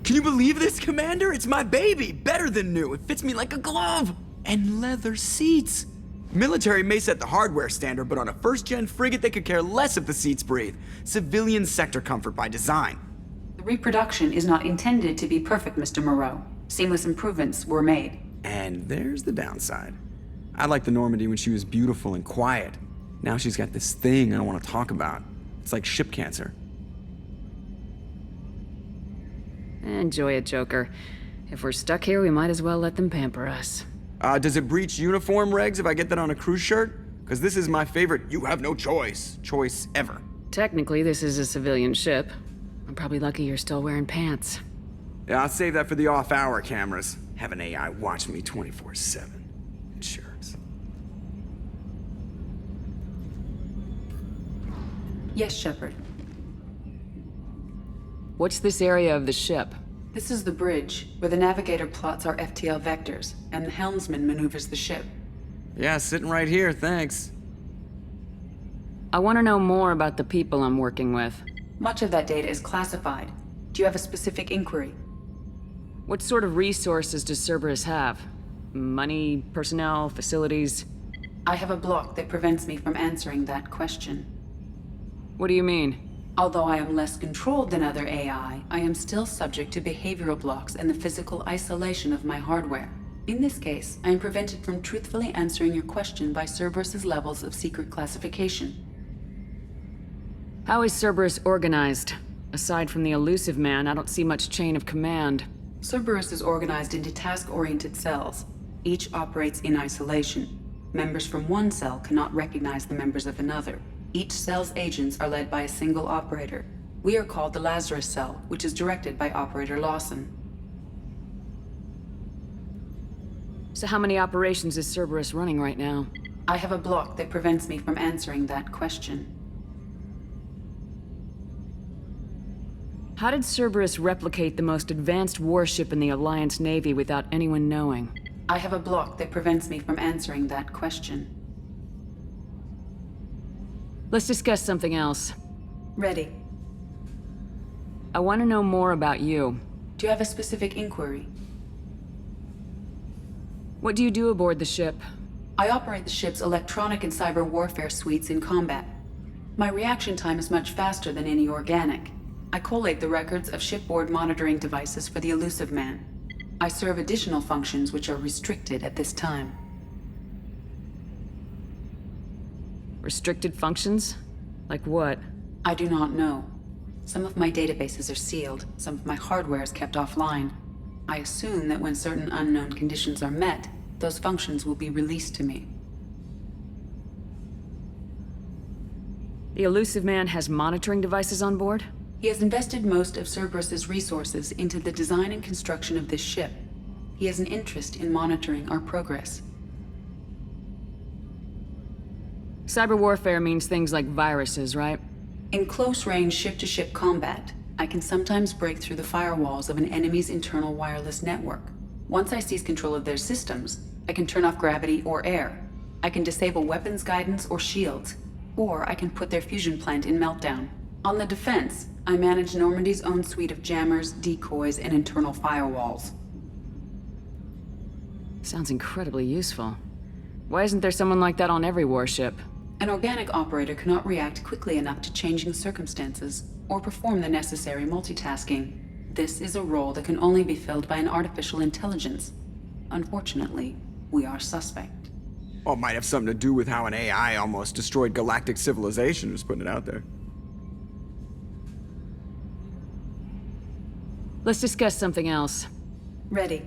Can you believe this, Commander? It's my baby! Better than new. It fits me like a glove! And leather seats. Military may set the hardware standard, but on a first-gen frigate, they could care less if the seats breathe. Civilian sector comfort by design. The reproduction is not intended to be perfect, Mr. Moreau. Seamless improvements were made. And there's the downside. I liked the Normandy when she was beautiful and quiet. Now she's got this thing I want to talk about. It's like ship cancer. Enjoy it, Joker. If we're stuck here, we might as well let them pamper us. Does it breach uniform regs if I get that on a cruise shirt? Because this is my favorite you have no choice ever. Technically, this is a civilian ship. I'm probably lucky you're still wearing pants. Yeah, I'll save that for the off-hour cameras. Have an AI watch me 24/7. Insurance. Yes, Shepard. What's this area of the ship? This is the bridge, where the navigator plots our FTL vectors, and the helmsman maneuvers the ship. Yeah, sitting right here, thanks. I want to know more about the people I'm working with. Much of that data is classified. Do you have a specific inquiry? What sort of resources does Cerberus have? Money, personnel, facilities? I have a block that prevents me from answering that question. What do you mean? Although I am less controlled than other AI, I am still subject to behavioral blocks and the physical isolation of my hardware. In this case, I am prevented from truthfully answering your question by Cerberus's levels of secret classification. How is Cerberus organized? Aside from the elusive man, I don't see much chain of command. Cerberus is organized into task-oriented cells. Each operates in isolation. Members from one cell cannot recognize the members of another. Each cell's agents are led by a single operator. We are called the Lazarus Cell, which is directed by Operator Lawson. So how many operations is Cerberus running right now? I have a block that prevents me from answering that question. How did Cerberus replicate the most advanced warship in the Alliance Navy without anyone knowing? I have a block that prevents me from answering that question. Let's discuss something else. Ready. I want to know more about you. Do you have a specific inquiry? What do you do aboard the ship? I operate the ship's electronic and cyber warfare suites in combat. My reaction time is much faster than any organic. I collate the records of shipboard monitoring devices for the elusive man. I serve additional functions which are restricted at this time. Restricted functions? Like what? I do not know. Some of my databases are sealed, some of my hardware is kept offline. I assume that when certain unknown conditions are met, those functions will be released to me. The elusive man has monitoring devices on board? He has invested most of Cerberus's resources into the design and construction of this ship. He has an interest in monitoring our progress. Cyber warfare means things like viruses, right? In close-range ship-to-ship combat, I can sometimes break through the firewalls of an enemy's internal wireless network. Once I seize control of their systems, I can turn off gravity or air. I can disable weapons guidance or shields, or I can put their fusion plant in meltdown. On the defense, I manage Normandy's own suite of jammers, decoys, and internal firewalls. Sounds incredibly useful. Why isn't there someone like that on every warship? An organic operator cannot react quickly enough to changing circumstances, or perform the necessary multitasking. This is a role that can only be filled by an artificial intelligence. Unfortunately, we are suspect. Well, it might have something to do with how an AI almost destroyed galactic civilization, just putting it out there. Let's discuss something else. Ready.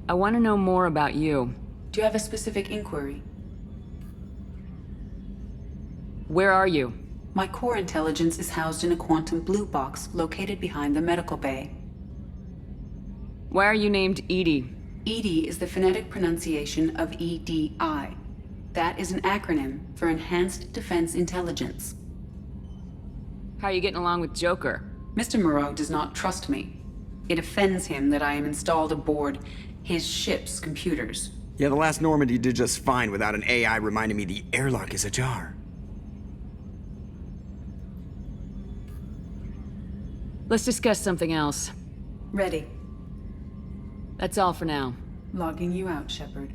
I want to know more about you. Do you have a specific inquiry? Where are you? My core intelligence is housed in a quantum blue box located behind the medical bay. Why are you named Edie? EDI is the phonetic pronunciation of EDI. That is an acronym for Enhanced Defense Intelligence. How are you getting along with Joker? Mr. Moreau does not trust me. It offends him that I am installed aboard his ship's computers. Yeah, the last Normandy did just fine without an AI reminding me the airlock is ajar. Let's discuss something else. Ready. That's all for now. Logging you out, Shepard.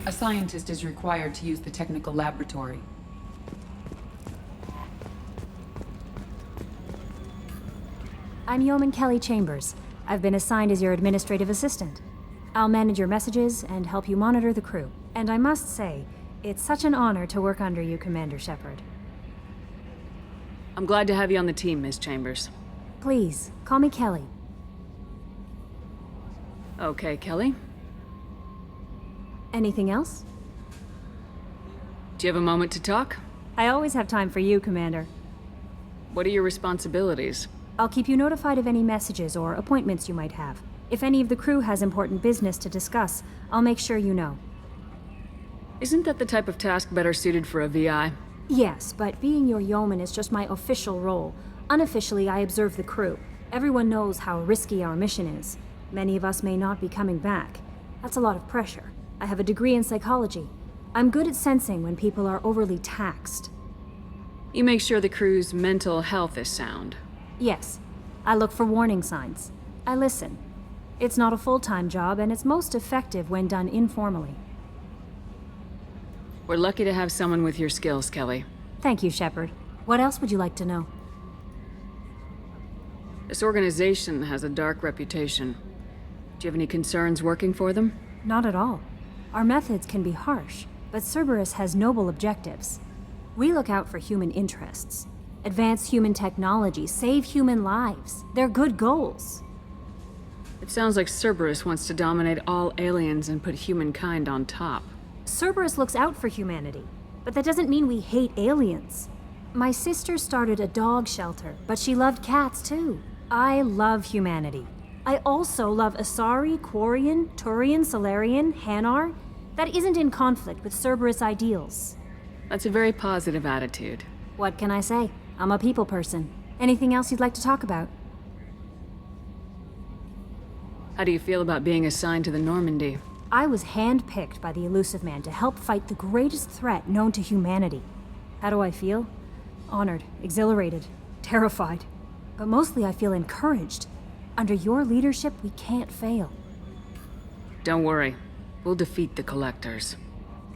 A scientist is required to use the technical laboratory. I'm Yeoman Kelly Chambers. I've been assigned as your administrative assistant. I'll manage your messages and help you monitor the crew. And I must say, it's such an honor to work under you, Commander Shepard. I'm glad to have you on the team, Ms. Chambers. Please, call me Kelly. Okay, Kelly. Anything else? Do you have a moment to talk? I always have time for you, Commander. What are your responsibilities? I'll keep you notified of any messages or appointments you might have. If any of the crew has important business to discuss, I'll make sure you know. Isn't that the type of task better suited for a VI? Yes, but being your yeoman is just my official role. Unofficially, I observe the crew. Everyone knows how risky our mission is. Many of us may not be coming back. That's a lot of pressure. I have a degree in psychology. I'm good at sensing when people are overly taxed. You make sure the crew's mental health is sound. Yes, I look for warning signs. I listen. It's not a full-time job, and it's most effective when done informally. We're lucky to have someone with your skills, Kelly. Thank you, Shepard. What else would you like to know? This organization has a dark reputation. Do you have any concerns working for them? Not at all. Our methods can be harsh, but Cerberus has noble objectives. We look out for human interests. Advance human technology, save human lives. They're good goals. It sounds like Cerberus wants to dominate all aliens and put humankind on top. Cerberus looks out for humanity, but that doesn't mean we hate aliens. My sister started a dog shelter, but she loved cats too. I love humanity. I also love Asari, Quarian, Turian, Solarian, Hanar. That isn't in conflict with Cerberus ideals. That's a very positive attitude. What can I say? I'm a people person. Anything else you'd like to talk about? How do you feel about being assigned to the Nomandy? I was handpicked by the Elusive Man to help fight the greatest threat known to humanity. How do I feel? Honored, exhilarated, terrified. But mostly I feel encouraged. Under your leadership, we can't fail. Don't worry. We'll defeat the Collectors.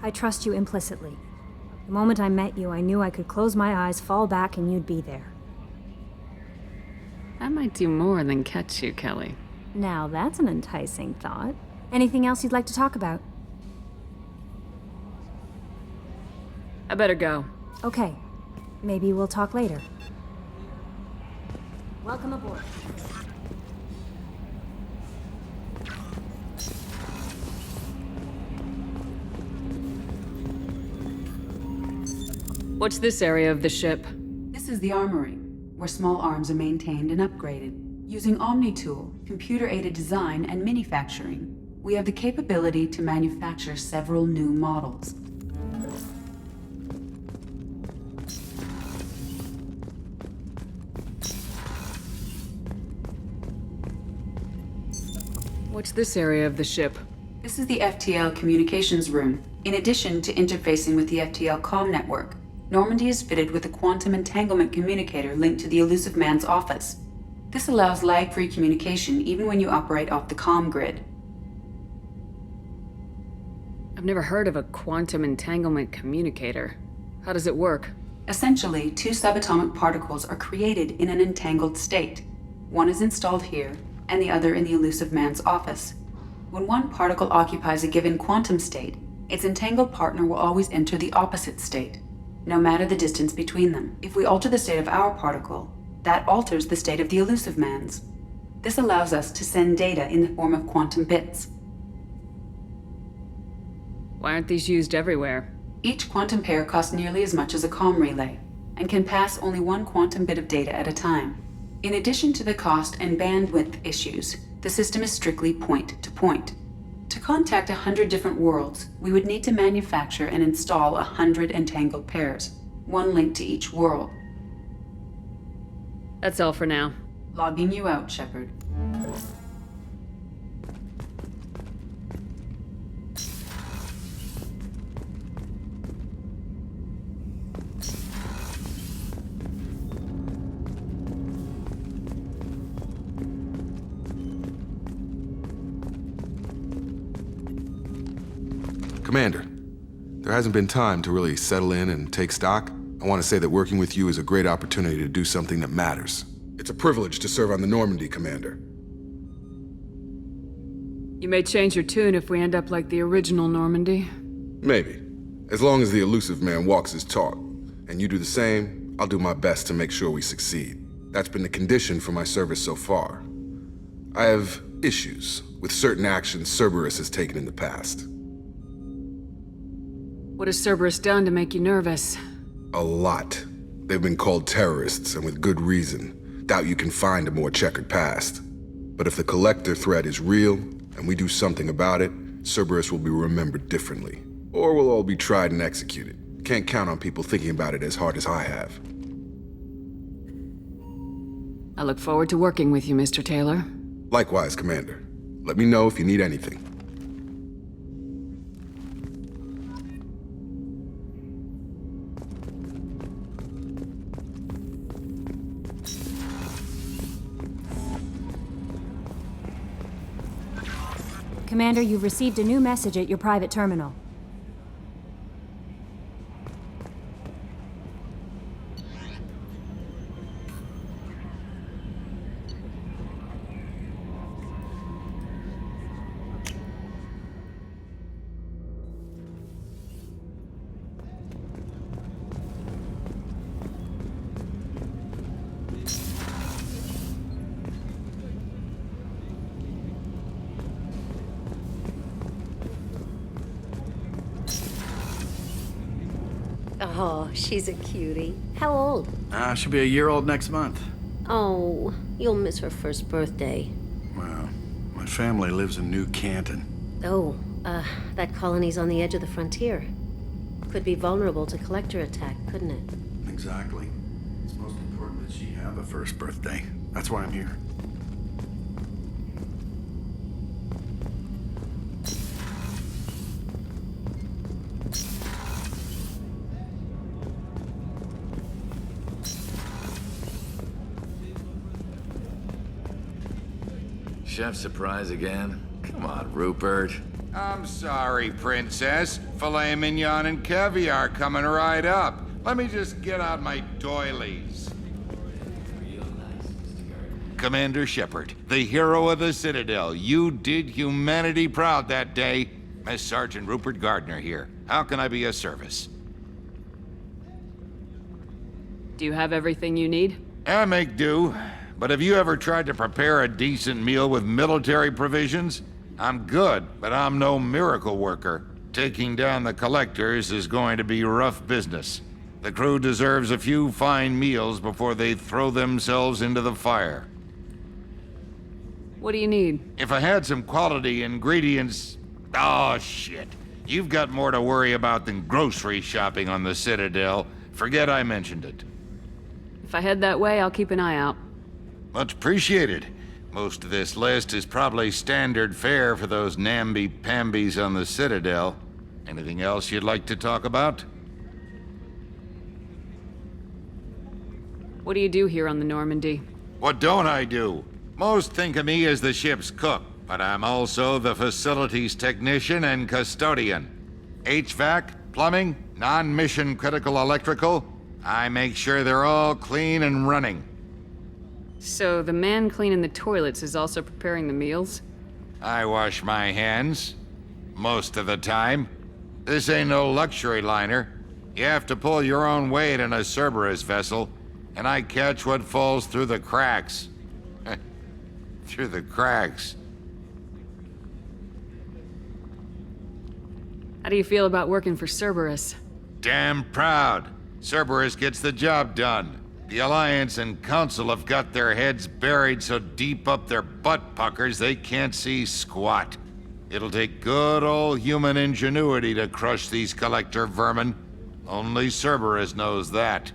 I trust you implicitly. The moment I met you, I knew I could close my eyes, fall back, and you'd be there. That might do more than catch you, Kelly. Now that's an enticing thought. Anything else you'd like to talk about? I better go. Okay. Maybe we'll talk later. Welcome aboard. What's this area of the ship? This is the Armory, where small arms are maintained and upgraded. Using Omni-Tool, computer-aided design, and manufacturing, we have the capability to manufacture several new models. What's this area of the ship? This is the FTL communications room. In addition to interfacing with the FTL comm network, Nomandy is fitted with a quantum entanglement communicator linked to the Elusive Man's office. This allows lag-free communication even when you operate off the comm grid. I've never heard of a quantum entanglement communicator. How does it work? Essentially, two subatomic particles are created in an entangled state. One is installed here, and the other in the Elusive Man's office. When one particle occupies a given quantum state, its entangled partner will always enter the opposite state, no matter the distance between them. If we alter the state of our particle, that alters the state of the Elusive Man's. This allows us to send data in the form of quantum bits. Why aren't these used everywhere? Each quantum pair costs nearly as much as a comm relay, and can pass only one quantum bit of data at a time. In addition to the cost and bandwidth issues, the system is strictly point-to-point. To contact 100 different worlds, we would need to manufacture and install 100 entangled pairs. One link to each world. That's all for now. Logging you out, Shepard. Commander, there hasn't been time to really settle in and take stock. I want to say that working with you is a great opportunity to do something that matters. It's a privilege to serve on the Nomandy, Commander. You may change your tune if we end up like the original Normandy. Maybe. As long as the elusive man walks his talk, and you do the same, I'll do my best to make sure we succeed. That's been the condition for my service so far. I have issues with certain actions Cerberus has taken in the past. What has Cerberus done to make you nervous? A lot. They've been called terrorists, and with good reason. Doubt you can find a more checkered past. But if the Collector threat is real, and we do something about it, Cerberus will be remembered differently. Or we'll all be tried and executed. Can't count on people thinking about it as hard as I have. I look forward to working with you, Mr. Taylor. Likewise, Commander. Let me know if you need anything. Commander, you've received a new message at your private terminal. Oh, she's a cutie. How old? She'll be a year old next month. Oh, you'll miss her first birthday. Well, my family lives in New Canton. Oh, that colony's on the edge of the frontier. Could be vulnerable to collector attack, couldn't it? Exactly. It's most important that she have a first birthday. That's why I'm here. Chef surprise again? Come on, Rupert. I'm sorry, Princess. Filet mignon and caviar coming right up. Let me just get out my doilies. Commander Shepard, the hero of the Citadel. You did humanity proud that day. Miss Sergeant Rupert Gardner here. How can I be of service? Do you have everything you need? I make do. But have you ever tried to prepare a decent meal with military provisions? I'm good, but I'm no miracle worker. Taking down the Collectors is going to be rough business. The crew deserves a few fine meals before they throw themselves into the fire. What do you need? If I had some quality ingredients... Oh, shit. You've got more to worry about than grocery shopping on the Citadel. Forget I mentioned it. If I head that way, I'll keep an eye out. Much appreciated. Most of this list is probably standard fare for those namby-pambies on the Citadel. Anything else you'd like to talk about? What do you do here on the Normandy? What don't I do? Most think of me as the ship's cook, but I'm also the facilities technician and custodian. HVAC, plumbing, non-mission critical electrical. I make sure they're all clean and running. So the man cleaning the toilets is also preparing the meals? I wash my hands. Most of the time. This ain't no luxury liner. You have to pull your own weight in a Cerberus vessel, and I catch what falls through the cracks. Through the cracks. How do you feel about working for Cerberus? Damn proud. Cerberus gets the job done. The Alliance and Council have got their heads buried so deep up their butt puckers they can't see squat. It'll take good old human ingenuity to crush these Collector vermin. Only Cerberus knows that.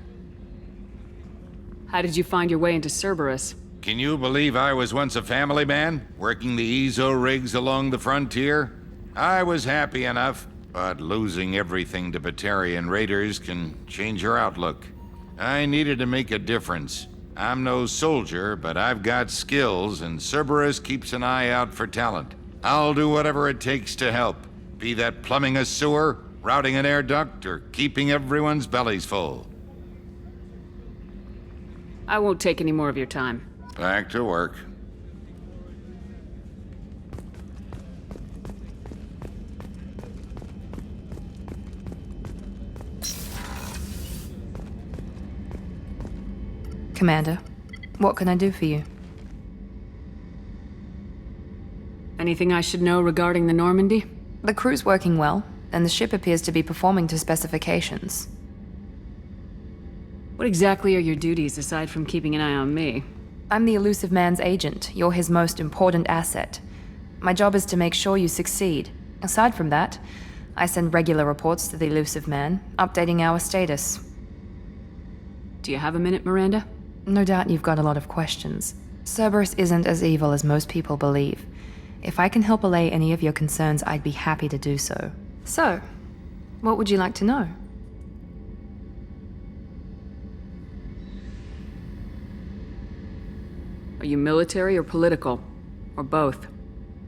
How did you find your way into Cerberus? Can you believe I was once a family man, working the EZO rigs along the frontier? I was happy enough, but losing everything to Batarian raiders can change your outlook. I needed to make a difference. I'm no soldier, but I've got skills, and Cerberus keeps an eye out for talent. I'll do whatever it takes to help, be that plumbing a sewer, routing an air duct, or keeping everyone's bellies full. I won't take any more of your time. Back to work. Commander, what can I do for you? Anything I should know regarding the Nomandy? The crew's working well, and the ship appears to be performing to specifications. What exactly are your duties aside from keeping an eye on me? I'm the Elusive Man's agent. You're his most important asset. My job is to make sure you succeed. Aside from that, I send regular reports to the Elusive Man, updating our status. Do you have a minute, Miranda? No doubt you've got a lot of questions. Cerberus isn't as evil as most people believe. If I can help allay any of your concerns, I'd be happy to do so. So, what would you like to know? Are you military or political? Or both?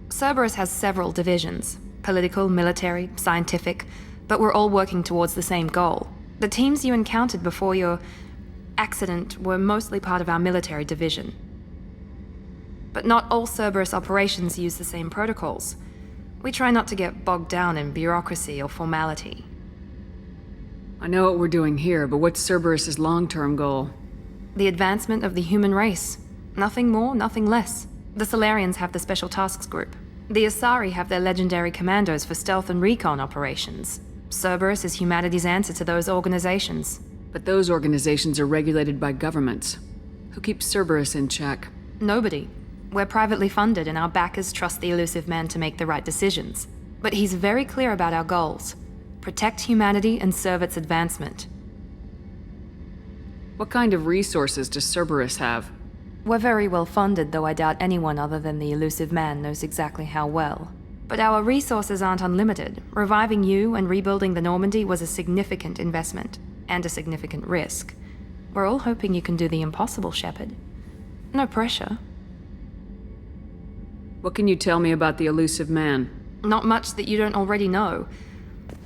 Cerberus has several divisions. Political, military, scientific, but we're all working towards the same goal. The teams you encountered before your accident were mostly part of our military division. But not all Cerberus operations use the same protocols. We try not to get bogged down in bureaucracy or formality. I know what we're doing here, but what's Cerberus's long-term goal? The advancement of the human race. Nothing more, nothing less. The Solarians have the Special Tasks Group. The Asari have their legendary commandos for stealth and recon operations. Cerberus is humanity's answer to those organizations. But those organizations are regulated by governments. Who keeps Cerberus in check? Nobody. We're privately funded, and our backers trust the Elusive Man to make the right decisions. But he's very clear about our goals. Protect humanity and serve its advancement. What kind of resources does Cerberus have? We're very well funded, though I doubt anyone other than the Elusive Man knows exactly how well. But our resources aren't unlimited. Reviving you and rebuilding the Nomandy was a significant investment, and a significant risk. We're all hoping you can do the impossible, Shepard. No pressure. What can you tell me about the Elusive Man? Not much that you don't already know.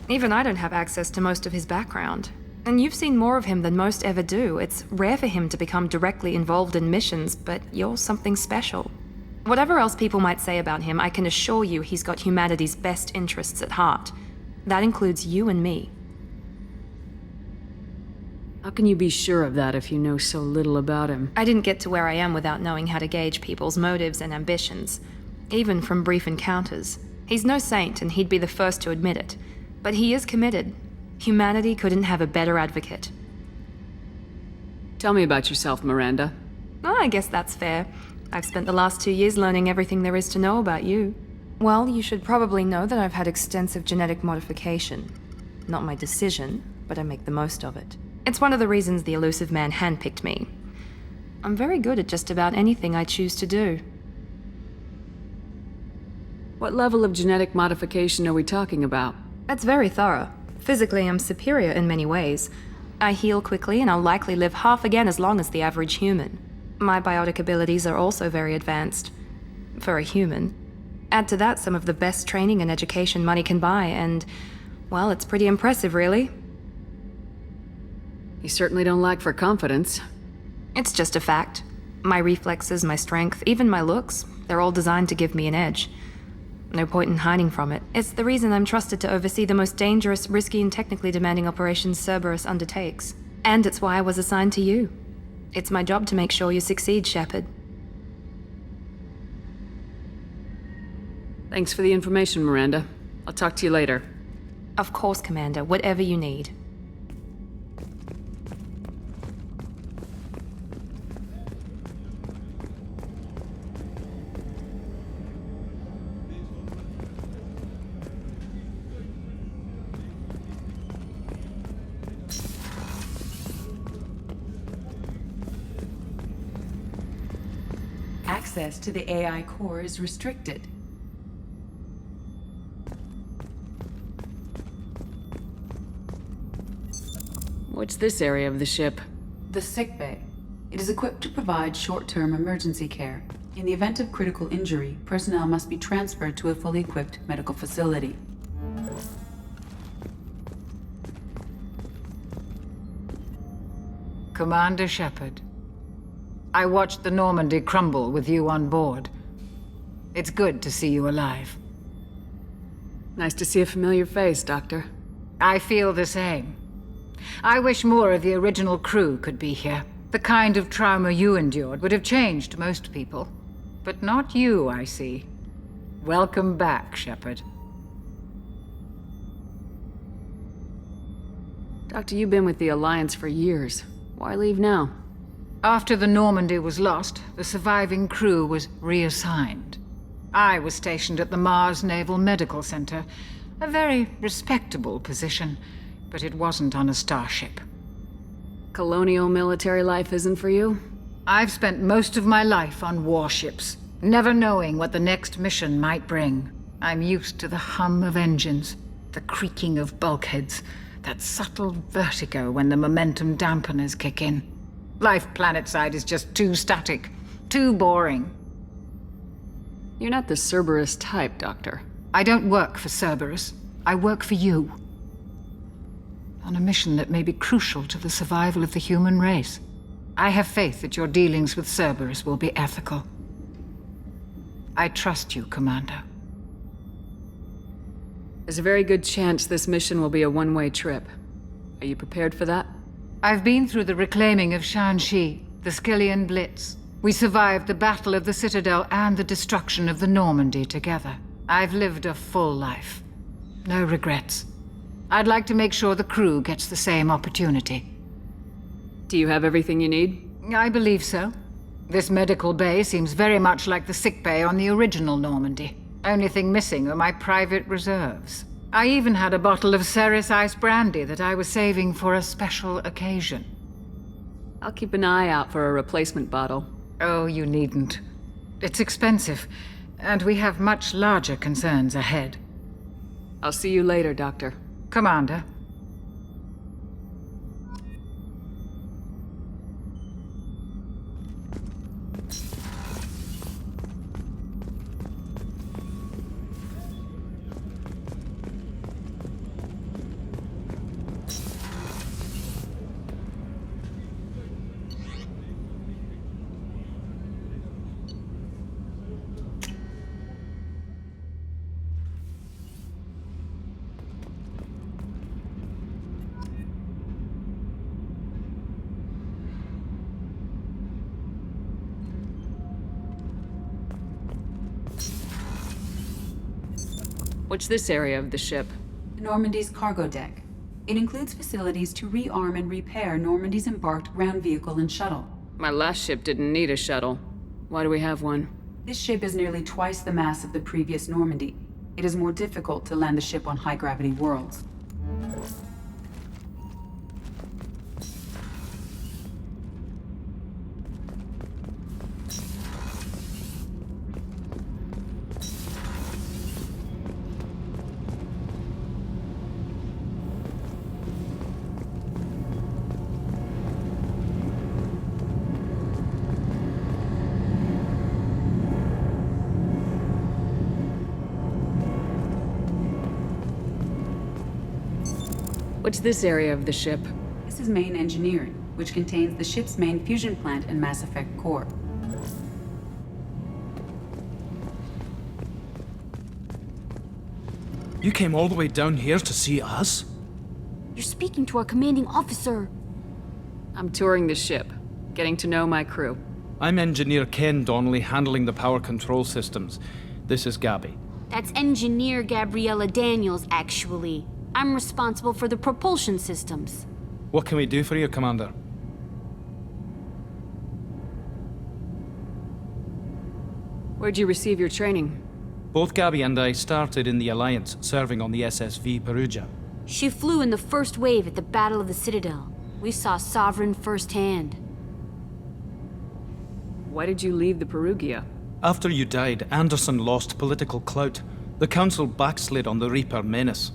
Even I don't have access to most of his background. And you've seen more of him than most ever do. It's rare for him to become directly involved in missions, but you're something special. Whatever else people might say about him, I can assure you he's got humanity's best interests at heart. That includes you and me. How can you be sure of that if you know so little about him? I didn't get to where I am without knowing how to gauge people's motives and ambitions, even from brief encounters. He's no saint, and he'd be the first to admit it. But he is committed. Humanity couldn't have a better advocate. Tell me about yourself, Miranda. Oh, I guess that's fair. I've spent the last 2 years learning everything there is to know about you. Well, you should probably know that I've had extensive genetic modification. Not my decision, but I make the most of it. It's one of the reasons the Elusive Man handpicked me. I'm very good at just about anything I choose to do. What level of genetic modification are we talking about? It's very thorough. Physically, I'm superior in many ways. I heal quickly, and I'll likely live half again as long as the average human. My biotic abilities are also very advanced. For a human. Add to that some of the best training and education money can buy, and, well, it's pretty impressive, really. You certainly don't lack for confidence. It's just a fact. My reflexes, my strength, even my looks, they're all designed to give me an edge. No point in hiding from it. It's the reason I'm trusted to oversee the most dangerous, risky, and technically demanding operations Cerberus undertakes. And it's why I was assigned to you. It's my job to make sure you succeed, Shepard. Thanks for the information, Miranda. I'll talk to you later. Of course, Commander. Whatever you need. access to the AI core is restricted. What's this area of the ship? The sickbay. It is equipped to provide short-term emergency care. In the event of critical injury, personnel must be transferred to a fully equipped medical facility. Commander Shepard, I watched the Normandy crumble with you on board. It's good to see you alive. Nice to see a familiar face, Doctor. I feel the same. I wish more of the original crew could be here. The kind of trauma you endured would have changed most people. But not you, I see. Welcome back, Shepard. Doctor, you've been with the Alliance for years. Why leave now? After the Normandy was lost, the surviving crew was reassigned. I was stationed at the Mars Naval Medical Center, a very respectable position, but it wasn't on a starship. Colonial military life isn't for you? I've spent most of my life on warships, never knowing what the next mission might bring. I'm used to the hum of engines, the creaking of bulkheads, that subtle vertigo when the momentum dampeners kick in. Life planetside is just too static, too boring. You're not the Cerberus type, Doctor. I don't work for Cerberus. I work for you. On a mission that may be crucial to the survival of the human race. I have faith that your dealings with Cerberus will be ethical. I trust you, Commander. There's a very good chance this mission will be a one-way trip. Are you prepared for that? I've been through the reclaiming of Shanxi, the Skillian Blitz. We survived the Battle of the Citadel and the destruction of the Normandy together. I've lived a full life. No regrets. I'd like to make sure the crew gets the same opportunity. Do you have everything you need? I believe so. This medical bay seems very much like the sick bay on the original Normandy. Only thing missing are my private reserves. I even had a bottle of Ceres Ice Brandy that I was saving for a special occasion. I'll keep an eye out for a replacement bottle. Oh, you needn't. It's expensive, and we have much larger concerns ahead. I'll see you later, Doctor. Commander. What's this area of the ship? Normandy's cargo deck. It includes facilities to rearm and repair Normandy's embarked ground vehicle and shuttle. My last ship didn't need a shuttle. Why do we have one? This ship is nearly twice the mass of the previous Normandy. It is more difficult to land the ship on high-gravity worlds. What's this area of the ship? This is main engineering, which contains the ship's main fusion plant and Mass Effect core. You came all the way down here to see us? You're speaking to our commanding officer. I'm touring the ship, getting to know my crew. I'm Engineer Ken Donnelly, handling the power control systems. This is Gabby. That's Engineer Gabriella Daniels, actually. I'm responsible for the propulsion systems. What can we do for you, Commander? Where'd you receive your training? Both Gabby and I started in the Alliance, serving on the SSV Perugia. She flew in the first wave at the Battle of the Citadel. We saw Sovereign firsthand. Why did you leave the Perugia? After you died, Anderson lost political clout. The Council backslid on the Reaper menace.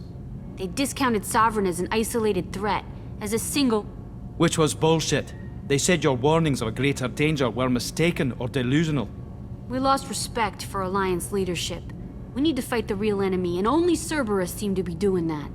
They discounted Sovereign as an isolated threat, as a single... Which was bullshit. They said your warnings of a greater danger were mistaken or delusional. We lost respect for Alliance leadership. We need to fight the real enemy, and only Cerberus seemed to be doing that.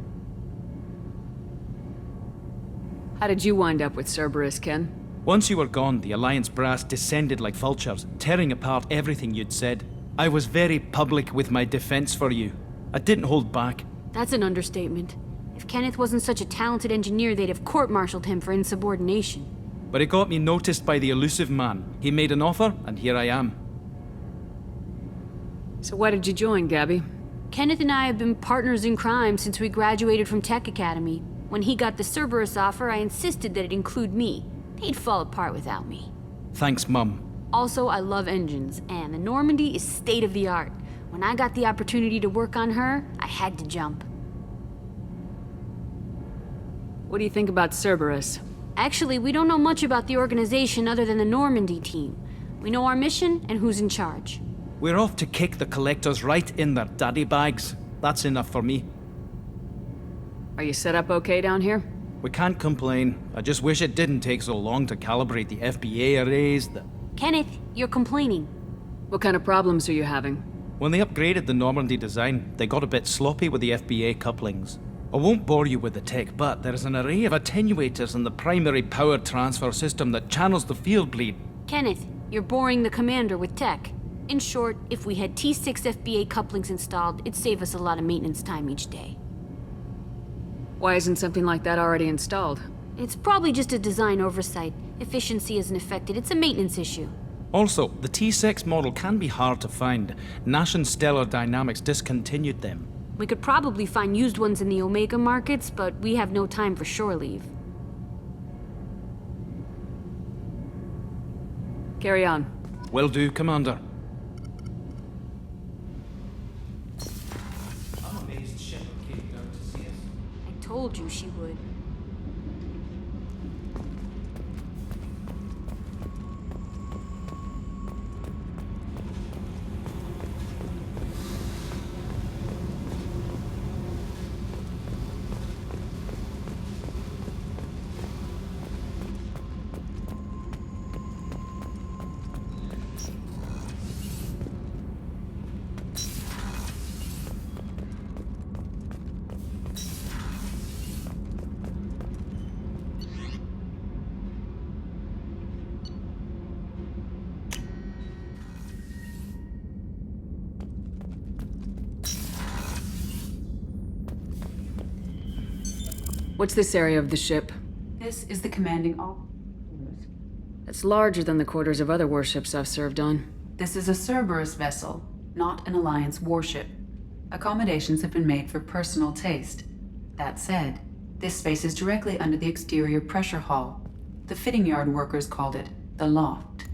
How did you wind up with Cerberus, Ken? Once you were gone, the Alliance brass descended like vultures, tearing apart everything you'd said. I was very public with my defense for you. I didn't hold back. That's an understatement. If Kenneth wasn't such a talented engineer, they'd have court-martialed him for insubordination. But it got me noticed by the elusive man. He made an offer, and here I am. So why did you join, Gabby? Kenneth and I have been partners in crime since we graduated from Tech Academy. When he got the Cerberus offer, I insisted that it include me. They'd fall apart without me. Thanks, Mum. Also, I love engines, and the Nomandy is state-of-the-art. When I got the opportunity to work on her, I had to jump. What do you think about Cerberus? Actually, we don't know much about the organization other than the Nomandy team. We know our mission and who's in charge. We're off to kick the Collectors right in their daddy bags. That's enough for me. Are you set up okay down here? We can't complain. I just wish it didn't take so long to calibrate the FBA arrays. Kenneth, you're complaining. What kind of problems are you having? When they upgraded the Normandy design, they got a bit sloppy with the FBA couplings. I won't bore you with the tech, but there is an array of attenuators in the primary power transfer system that channels the field bleed. Kenneth, you're boring the commander with tech. In short, if we had T6 FBA couplings installed, it'd save us a lot of maintenance time each day. Why isn't something like that already installed? It's probably just a design oversight. Efficiency isn't affected, it's a maintenance issue. Also, the T6 model can be hard to find. Nash and Stellar Dynamics discontinued them. We could probably find used ones in the Omega markets, but we have no time for shore leave. Carry on. Will do, Commander. I'm amazed Shepard came down to see us. I told you she would. What's this area of the ship? This is the commanding officer. It's larger than the quarters of other warships I've served on. This is a Cerberus vessel, not an Alliance warship. Accommodations have been made for personal taste. That said, this space is directly under the exterior pressure hull. The fitting yard workers called it the loft.